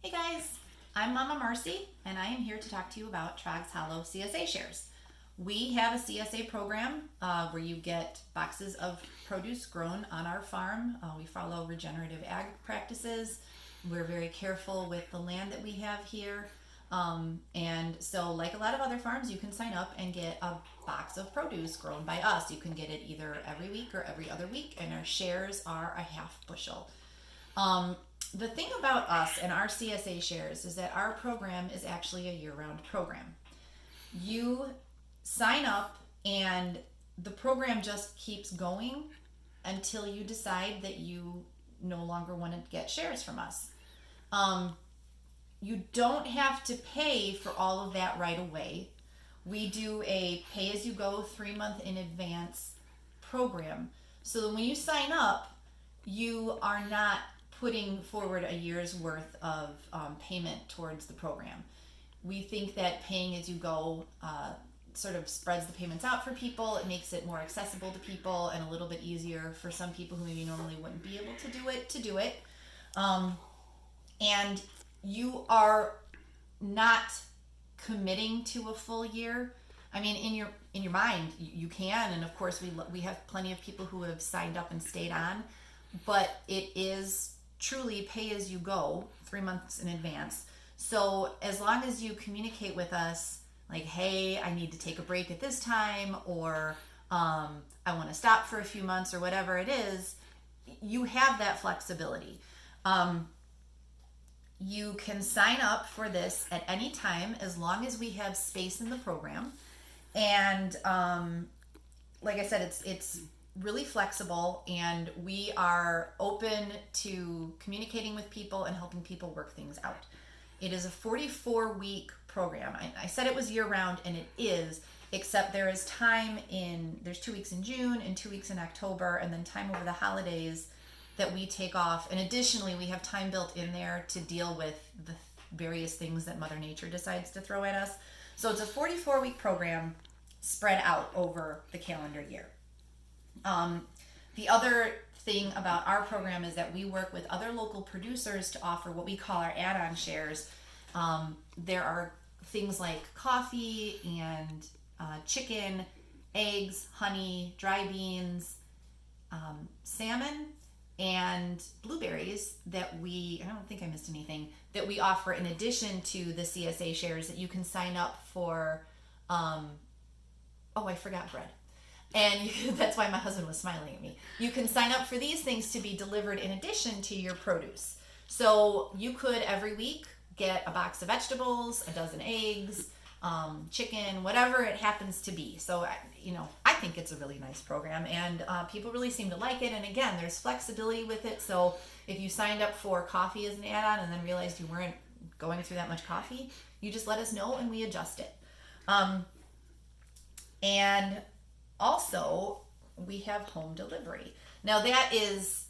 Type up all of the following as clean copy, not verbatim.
Hey guys, I'm Mama Marcy, and I am here to talk to you about Trogg's Hollow CSA Shares. We have a CSA program where you get boxes of produce grown on our farm. We follow regenerative ag practices. We're very careful with the land that we have here. And so, like a lot of other farms, you can sign up and get a box of produce grown by us. You can get it either every week or every other week, and our shares are a half bushel. The thing about us and our CSA shares is that our program is actually a year-round program. You sign up and the program just keeps going until you decide that you no longer want to get shares from us. You don't have to pay for all of that right away. We do a pay-as-you-go 3-month in advance program. So that when you sign up, you are not putting forward a year's worth of payment towards the program. We think that paying as you go sort of spreads the payments out for people. It makes it more accessible to people and a little bit easier for some people who maybe normally wouldn't be able to do it. And you are not committing to a full year. I mean, in your mind, you can, and of course we have plenty of people who have signed up and stayed on, but it is truly pay as you go 3 months in advance. So as long as you communicate with us like, hey, I need to take a break at this time, or I want to stop for a few months, or whatever it is, you have that flexibility. You can sign up for this at any time as long as we have space in the program. And like I said, it's really flexible, and we are open to communicating with people and helping people work things out. It is a 44-week program. I said it was year-round, and it is, except there's 2 weeks in June and 2 weeks in October, and then time over the holidays that we take off. And additionally, we have time built in there to deal with the various things that Mother Nature decides to throw at us. So it's a 44-week program spread out over the calendar year. The other thing about our program is that we work with other local producers to offer what we call our add-on shares. There are things like coffee and chicken, eggs, honey, dry beans, salmon, and blueberries that I don't think I missed anything, that we offer in addition to the CSA shares that you can sign up for. I forgot bread. And that's why my husband was smiling at me. You can sign up for these things to be delivered in addition to your produce. So you could every week get a box of vegetables, a dozen eggs, chicken, whatever it happens to be. So, I think it's a really nice program, and people really seem to like it. And again, there's flexibility with it. So if you signed up for coffee as an add-on and then realized you weren't going through that much coffee, you just let us know and we adjust it. And also, we have home delivery. Now, that is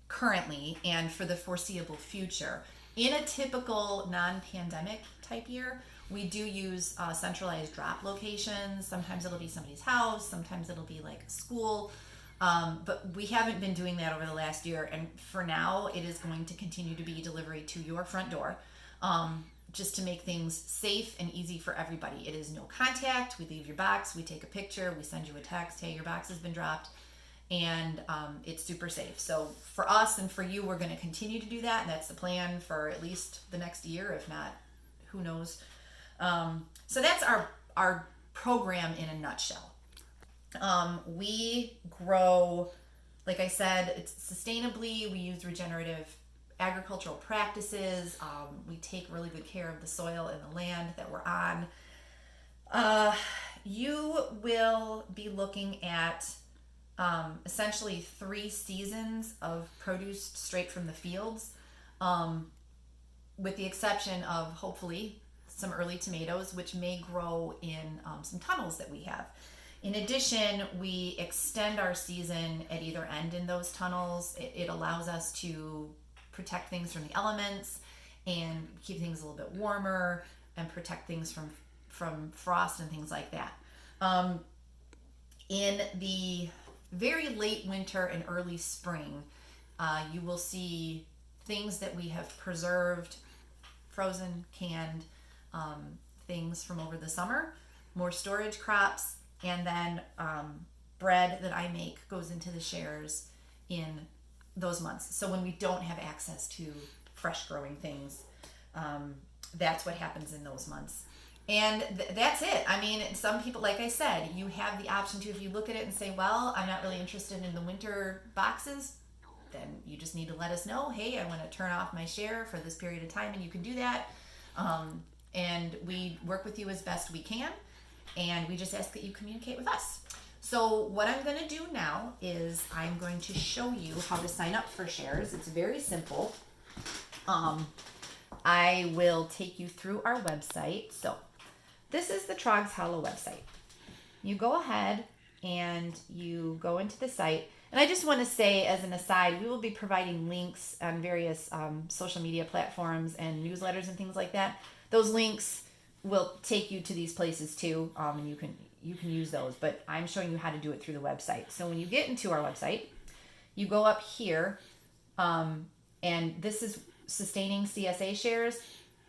currently and for the foreseeable future. In a typical non-pandemic type year, we do use centralized drop locations. Sometimes it'll be somebody's house, sometimes it'll be like a school. But we haven't been doing that over the last year. And for now, it is going to continue to be delivery to your front door. Just to make things safe and easy for everybody. It is no contact. We leave your box, we take a picture, we send you a text, hey, your box has been dropped, and it's super safe. So for us and for you, we're going to continue to do that, and that's the plan for at least the next year, if not, who knows. So that's our program in a nutshell. We grow, like I said, it's sustainably. We use regenerative agricultural practices. We take really good care of the soil and the land that we're on. You will be looking at essentially 3 seasons of produce straight from the fields, with the exception of hopefully some early tomatoes, which may grow in some tunnels that we have. In addition, we extend our season at either end in those tunnels. It allows us to protect things from the elements and keep things a little bit warmer and protect things from frost and things like that. In the very late winter and early spring, you will see things that we have preserved frozen, canned things from over the summer, more storage crops, and then bread that I make goes into the shares in those months. So when we don't have access to fresh growing things, that's what happens in those months. And that's it. I mean, some people, like I said, you have the option to, if you look at it and say, well, I'm not really interested in the winter boxes, then you just need to let us know, hey, I want to turn off my share for this period of time, and you can do that. And we work with you as best we can, and we just ask that you communicate with us. So what I'm going to do now is I'm going to show you how to sign up for shares. It's very simple. I will take you through our website. So this is the Trogg's Hollow website. You go ahead and you go into the site. And I just want to say, as an aside, we will be providing links on various social media platforms and newsletters and things like that. Those links will take you to these places too, and you can use those. But I'm showing you how to do it through the website. So when you get into our website, you go up here, and this is Sustaining CSA Shares.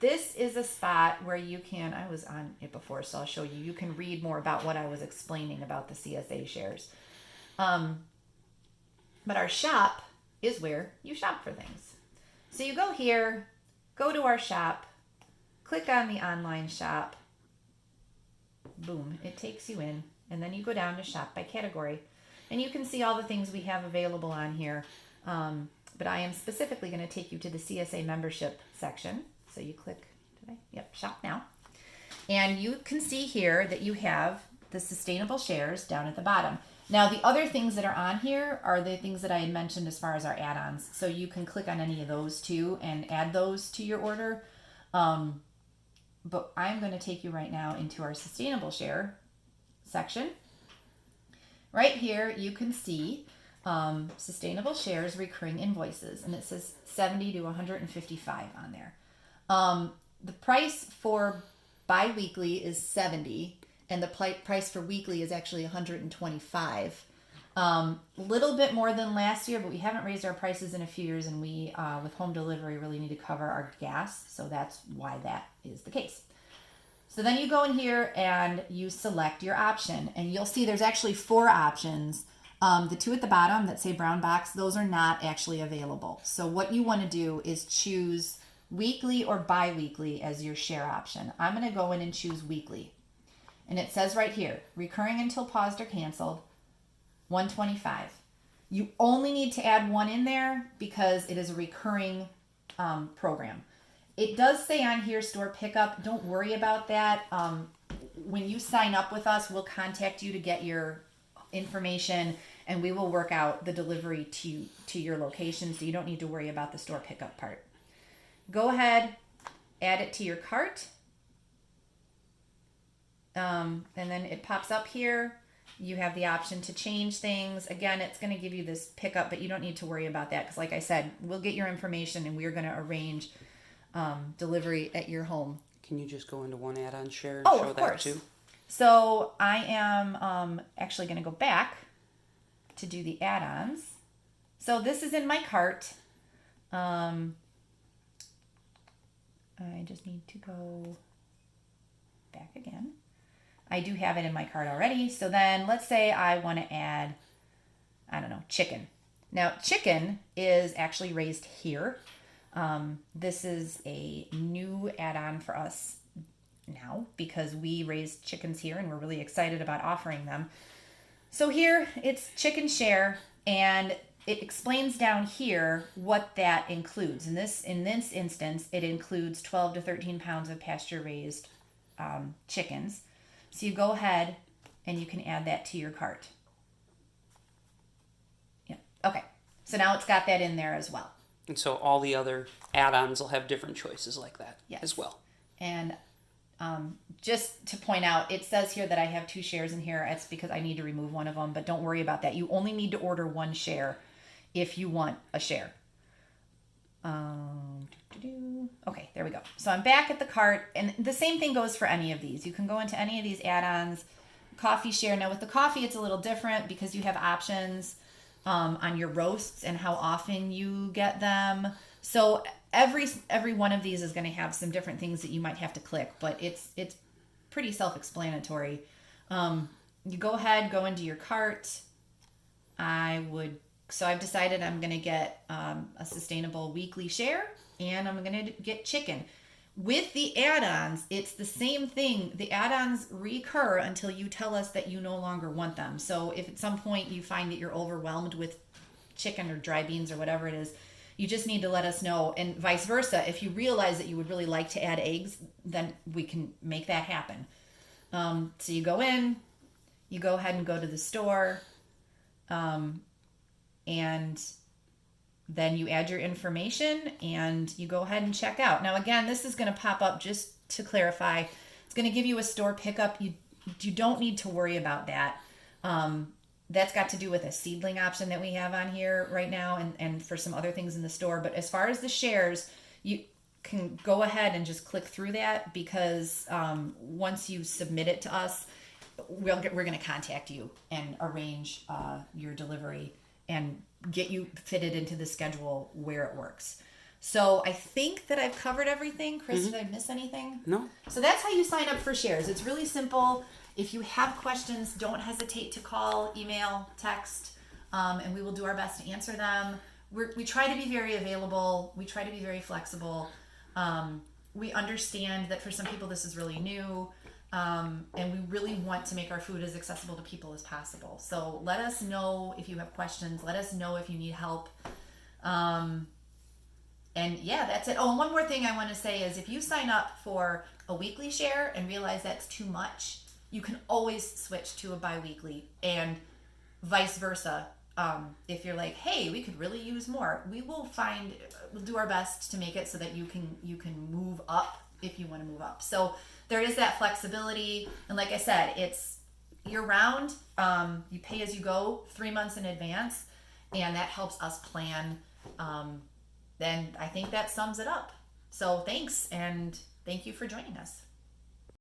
This is a spot where you can, I was on it before, so I'll show you. You can read more about what I was explaining about the CSA shares. But our shop is where you shop for things. So you go here, go to our shop, click on the online shop. Boom, it takes you in. And then you go down to shop by category. And you can see all the things we have available on here. But I am specifically going to take you to the CSA membership section. So you click, shop now. And you can see here that you have the sustainable shares down at the bottom. Now, the other things that are on here are the things that I had mentioned as far as our add-ons. So you can click on any of those too and add those to your order. But I'm going to take you right now into our sustainable share section. Right here, you can see sustainable shares recurring invoices, and it says 70 to 155 on there. The price for bi-weekly is 70, and the price for weekly is actually 125. Little bit more than last year, but we haven't raised our prices in a few years, and we, with home delivery, really need to cover our gas, so that's why that is the case. So then you go in here and you select your option, and you'll see there's actually 4 options. The 2 at the bottom that say brown box, those are not actually available. So what you want to do is choose weekly or bi-weekly as your share option. I'm going to go in and choose weekly. And it says right here, recurring until paused or canceled, 125. You only need to add 1 in there because it is a recurring program. It does say on here store pickup. Don't worry about that. When you sign up with us, we'll contact you to get your information, and we will work out the delivery to your location, so you don't need to worry about the store pickup part. Go ahead, add it to your cart, and then it pops up here. You have the option to change things. Again, it's going to give you this pickup, but you don't need to worry about that because, like I said, we'll get your information and we're going to arrange delivery at your home. Can you just go into one add-on share and show that too? So I am actually going to go back to do the add-ons. So this is in my cart. I just need to go back again. I do have it in my cart already. So then let's say I want to add, I don't know, chicken. Now chicken is actually raised here. This is a new add-on for us now because we raise chickens here and we're really excited about offering them. So here it's chicken share, and it explains down here what that includes. In this instance, it includes 12 to 13 pounds of pasture raised chickens. So you go ahead and you can add that to your cart. Yeah. Okay. So now it's got that in there as well. And so all the other add-ons will have different choices like that as well. And just to point out, it says here that I have 2 shares in here. It's because I need to remove one of them, but don't worry about that. You only need to order 1 share if you want a share. Okay, there we go. So I'm back at the cart, and the same thing goes for any of these. You can go into any of these add-ons. Coffee share. Now with the coffee, it's a little different because you have options on your roasts and how often you get them. So every one of these is going to have some different things that you might have to click, but it's pretty self-explanatory. You go ahead, go into your cart. I've decided I'm going to get a sustainable weekly share, and I'm going to get chicken. With the add-ons, it's the same thing. The add-ons recur until you tell us that you no longer want them. So if at some point you find that you're overwhelmed with chicken or dry beans or whatever it is, you just need to let us know. And vice versa, if you realize that you would really like to add eggs, then we can make that happen. So you go in, you go ahead and go to the store, and then you add your information and you go ahead and check out. Now, again, this is going to pop up just to clarify. It's going to give you a store pickup. You don't need to worry about that. That's got to do with a seedling option that we have on here right now, and for some other things in the store. But as far as the shares, you can go ahead and just click through that, because once you submit it to us, we're going to contact you and arrange your delivery and get you fitted into the schedule where it works. So I think that I've covered everything. Chris, did I miss anything? No. So that's how you sign up for shares. It's really simple. If you have questions, don't hesitate to call, email, text, and we will do our best to answer them. We try to be very available. We try to be very flexible. We understand that for some people this is really new. And we really want to make our food as accessible to people as possible. So let us know if you have questions. Let us know if you need help. And yeah, that's it. Oh, and one more thing I want to say is, if you sign up for a weekly share and realize that's too much, you can always switch to a bi-weekly, and vice versa. If you're like, hey, we could really use more, we'll do our best to make it so that you can move up if you want to move up. So there is that flexibility. And like I said, it's year round. You pay as you go 3 months in advance, and that helps us plan. Then I think that sums it up. So thanks, and thank you for joining us.